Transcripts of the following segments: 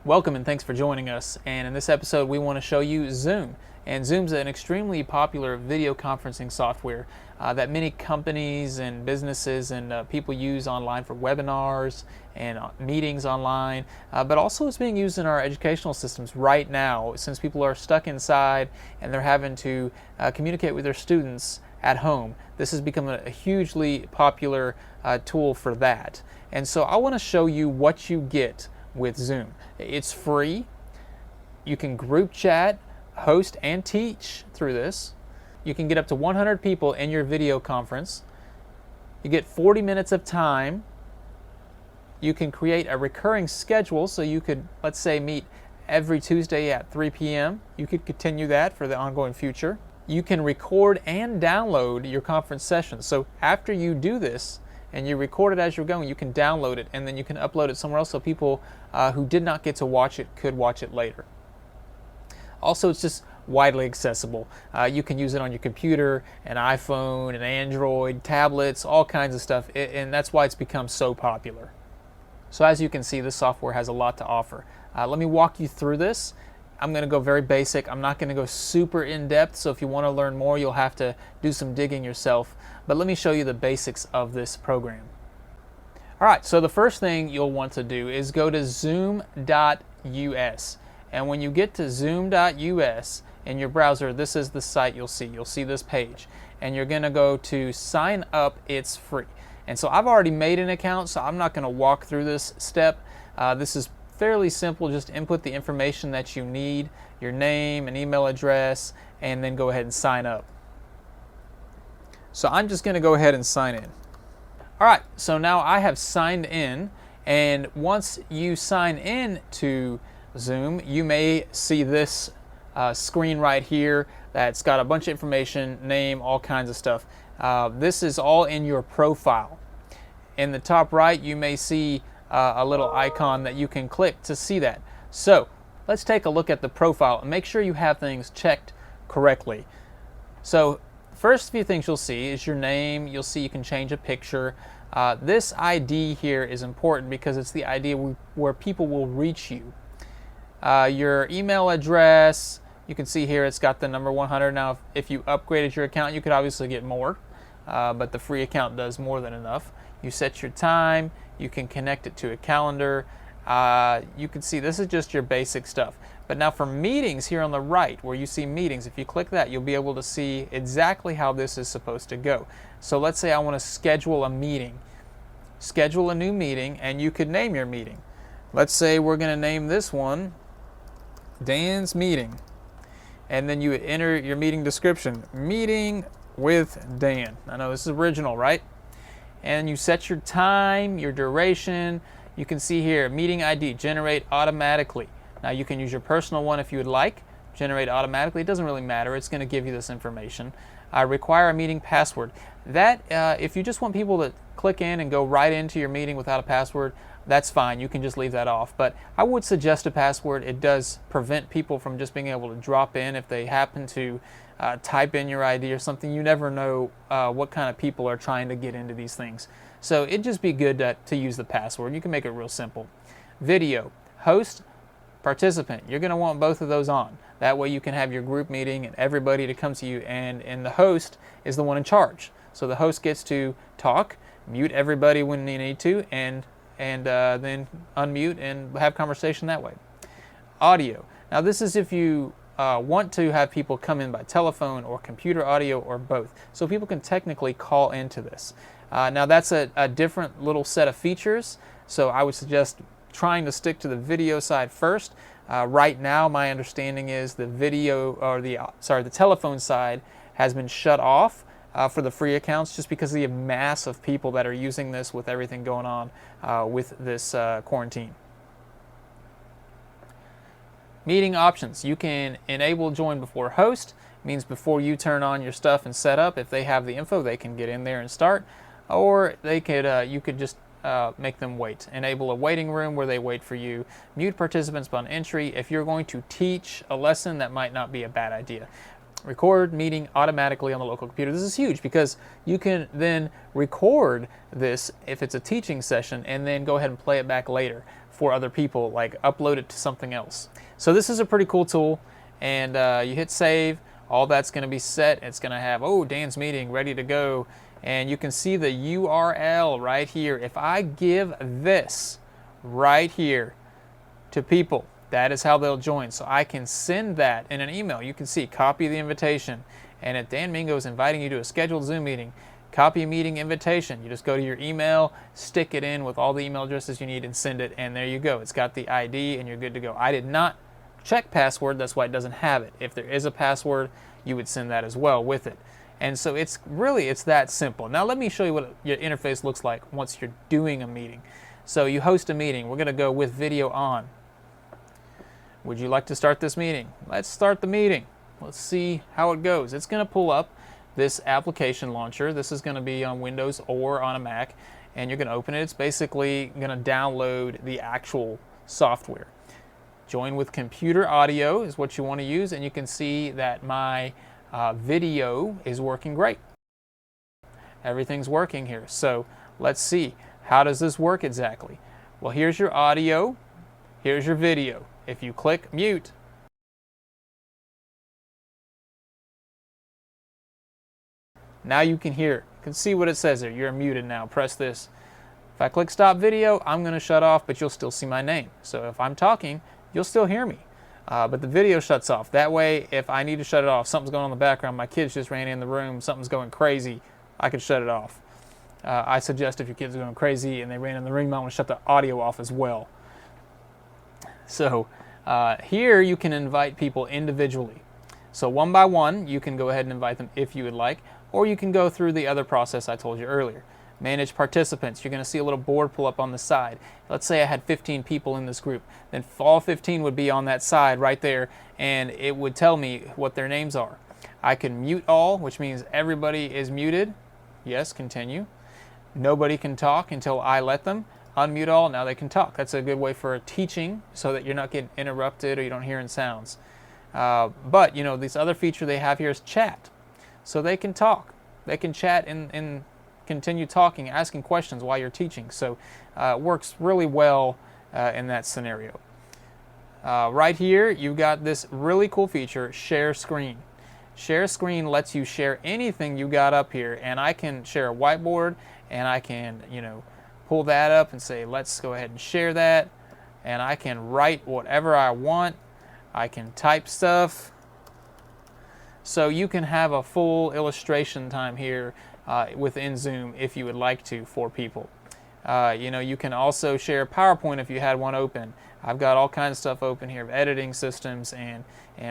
Welcome and thanks for joining us. And in this episode, we want to show you Zoom. And Zoom's an extremely popular video conferencing software that many companies and businesses and people use online for webinars and meetings online, but also it's being used in our educational systems right now since people are stuck inside and they're having to communicate with their students at home. This has become a hugely popular tool for that. And so I want to show you what you get with Zoom. It's free. You can group chat, host, and teach through this. You can get up to 100 people in your video conference. You get 40 minutes of time. You can create a recurring schedule, so you could, let's say, meet every Tuesday at 3 p.m. You could continue that for the ongoing future. You can record and download your conference sessions. So after you do this, and you record it as you're going, you can download it and then you can upload it somewhere else so people who did not get to watch it could watch it later. Also, it's just widely accessible. You can use it on your computer, an iPhone, an Android, tablets, all kinds of stuff, and that's why it's become so popular. So as you can see, this software has a lot to offer. Let me walk you through this. I'm going to go very basic. I'm not going to go super in-depth, so if you want to learn more, you'll have to do some digging yourself. But let me show you the basics of this program. All right, so the first thing you'll want to do is go to zoom.us. And when you get to zoom.us in your browser, this is the site you'll see. You'll see this page. And you're going to go to sign up. It's free. And so I've already made an account, so I'm not going to walk through this step. This is fairly simple. Just input the information that you need, your name and email address, and then go ahead and sign up. So I'm just going to go ahead and sign in. All right, so now I have signed in, and once you sign in to Zoom, you may see this screen right here that's got a bunch of information, name, all kinds of stuff. This is all in your profile. In the top right, you may see a little icon that you can click to see that. So let's take a look at the profile and make sure you have things checked correctly. So first few things you'll see is your name. You'll see you can change a picture. This ID here is important because it's the ID where people will reach you. Your email address, you can see here it's got the number 100. Now if you upgraded your account, you could obviously get more, but the free account does more than enough. You set your time. You can connect it to a calendar. You can see this is just your basic stuff. But now for meetings here on the right where you see meetings, if you click that, you'll be able to see exactly how this is supposed to go. So let's say I want to schedule a meeting. Schedule a new meeting, and you could name your meeting. Let's say we're going to name this one Dan's Meeting. And then you would enter your meeting description, meeting with Dan. I know this is original, right? And you set your time, your duration. You can see here, meeting ID, generate automatically. Now you can use your personal one if you would like, generate automatically. It doesn't really matter, it's going to give you this information. Require a meeting password. That, if you just want people to click in and go right into your meeting without a password, that's fine, you can just leave that off. But I would suggest a password. It does prevent people from just being able to drop in if they happen to type in your ID or something. You never know what kind of people are trying to get into these things. So it'd just be good to use the password. You can make it real simple. Video, host, participant. You're going to want both of those on. That way you can have your group meeting and everybody to come to you, and the host is the one in charge. So the host gets to talk, mute everybody when they need to, and then unmute and have conversation that way. Audio. Now this is if you want to have people come in by telephone or computer audio or both. So people can technically call into this. Now that's a different little set of features, so I would suggest trying to stick to the video side first. Right now my understanding is the telephone side has been shut off for the free accounts just because of the mass of people that are using this with everything going on with this quarantine. Meeting options. You can enable join before host. Means before you turn on your stuff and set up, if they have the info, they can get in there and start. Or they could, you could just make them wait. Enable a waiting room where they wait for you. Mute participants upon entry. If you're going to teach a lesson, that might not be a bad idea. Record meeting automatically on the local computer. This is huge because you can then record this if it's a teaching session and then go ahead and play it back later for other people, like upload it to something else. So this is a pretty cool tool, and you hit save. All that's going to be set. It's going to have, oh, Dan's meeting ready to go, and you can see the URL right here. If I give this right here to people, that is how they'll join. So I can send that in an email. You can see, copy the invitation, and if Dan Mingo is inviting you to a scheduled Zoom meeting, copy a meeting invitation. You just go to your email, stick it in with all the email addresses you need, and send it, and there you go. It's got the ID, and you're good to go. I did not check password, that's why it doesn't have it. If there is a password, you would send that as well with it. And so it's that simple. Now let me show you what your interface looks like once you're doing a meeting. So you host a meeting. We're going to go with video on. Would you like to start this meeting? Let's start the meeting. Let's see how it goes. It's going to pull up this application launcher. This is going to be on Windows or on a Mac, and you're going to open it. It's basically going to download the actual software. Join with computer audio is what you want to use, and you can see that my video is working great. Everything's working here. So let's see, how does this work exactly? Well, here's your audio, here's your video. If you click mute, now you can hear, you can see what it says there. You're muted now. Press this. If I click stop video, I'm going to shut off, but you'll still see my name. So if I'm talking, you'll still hear me, but the video shuts off. That way, if I need to shut it off, something's going on in the background, my kids just ran in the room, something's going crazy, I can shut it off. I suggest if your kids are going crazy and they ran in the room, you might want to shut the audio off as well. So here you can invite people individually. So one by one, you can go ahead and invite them if you would like, or you can go through the other process I told you earlier. Manage participants. You're going to see a little board pull up on the side. Let's say I had 15 people in this group. Then all 15 would be on that side right there, and it would tell me what their names are. I can mute all, which means everybody is muted. Yes, continue. Nobody can talk until I let them. Unmute all, now they can talk. That's a good way for teaching so that you're not getting interrupted or you don't hear any sounds. But, you know, this other feature they have here is chat. So they can talk. They can chat and continue talking, asking questions while you're teaching. So it works really well in that scenario. Right here, you've got this really cool feature, Share Screen. Share Screen lets you share anything you got up here, and I can share a whiteboard, and I can, you know, pull that up and say, let's go ahead and share that, and I can write whatever I want. I can type stuff. So you can have a full illustration time here within Zoom if you would like to for people. You know, you can also share PowerPoint if you had one open. I've got all kinds of stuff open here, editing systems and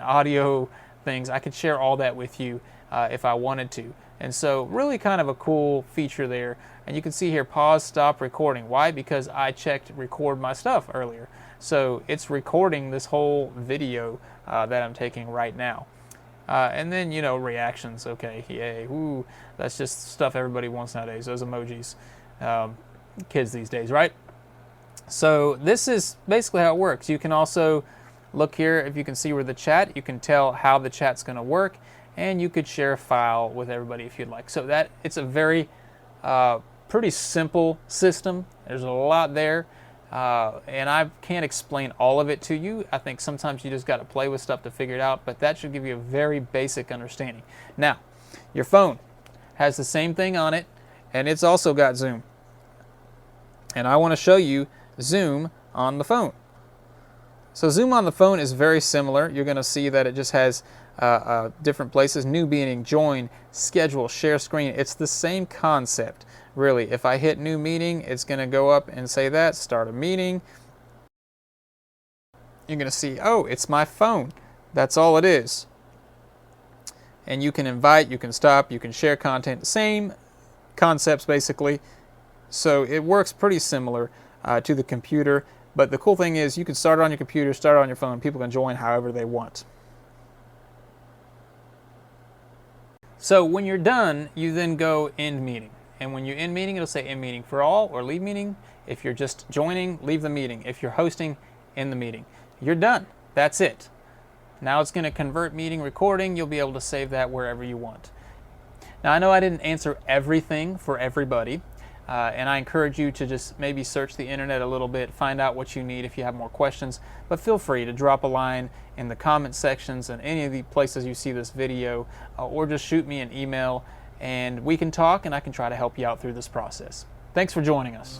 audio things. I could share all that with you if I wanted to. And so really kind of a cool feature there. And you can see here, pause, stop recording. Why? Because I checked record my stuff earlier. So it's recording this whole video that I'm taking right now. And then, you know, reactions. Okay, yay, woo. That's just stuff everybody wants nowadays, those emojis. Kids these days, right? So this is basically how it works. You can also look here, if you can see where the chat, you can tell how the chat's going to work, and you could share a file with everybody if you'd like. So that it's a very pretty simple system. There's a lot there. And I can't explain all of it to you. I think sometimes you just got to play with stuff to figure it out, but that should give you a very basic understanding. Now, your phone has the same thing on it, and it's also got Zoom. And I want to show you Zoom on the phone. So Zoom on the phone is very similar. You're going to see that it just has different places, new meeting, join, schedule, share screen. It's the same concept. Really, if I hit new meeting, it's going to go up and say that, start a meeting. You're going to see, oh, it's my phone. That's all it is. And you can invite, you can stop, you can share content. Same concepts basically. So it works pretty similar to the computer. But the cool thing is you can start it on your computer, start it on your phone. People can join however they want. So when you're done, you then go end meeting. And when you end meeting, it'll say end meeting for all or leave meeting. If you're just joining, leave the meeting. If you're hosting, end the meeting. You're done. That's it. Now it's going to convert meeting recording. You'll be able to save that wherever you want. Now I know I didn't answer everything for everybody. And I encourage you to just maybe search the internet a little bit, find out what you need if you have more questions. But feel free to drop a line in the comment sections and any of the places you see this video, or just shoot me an email and we can talk and I can try to help you out through this process. Thanks for joining us.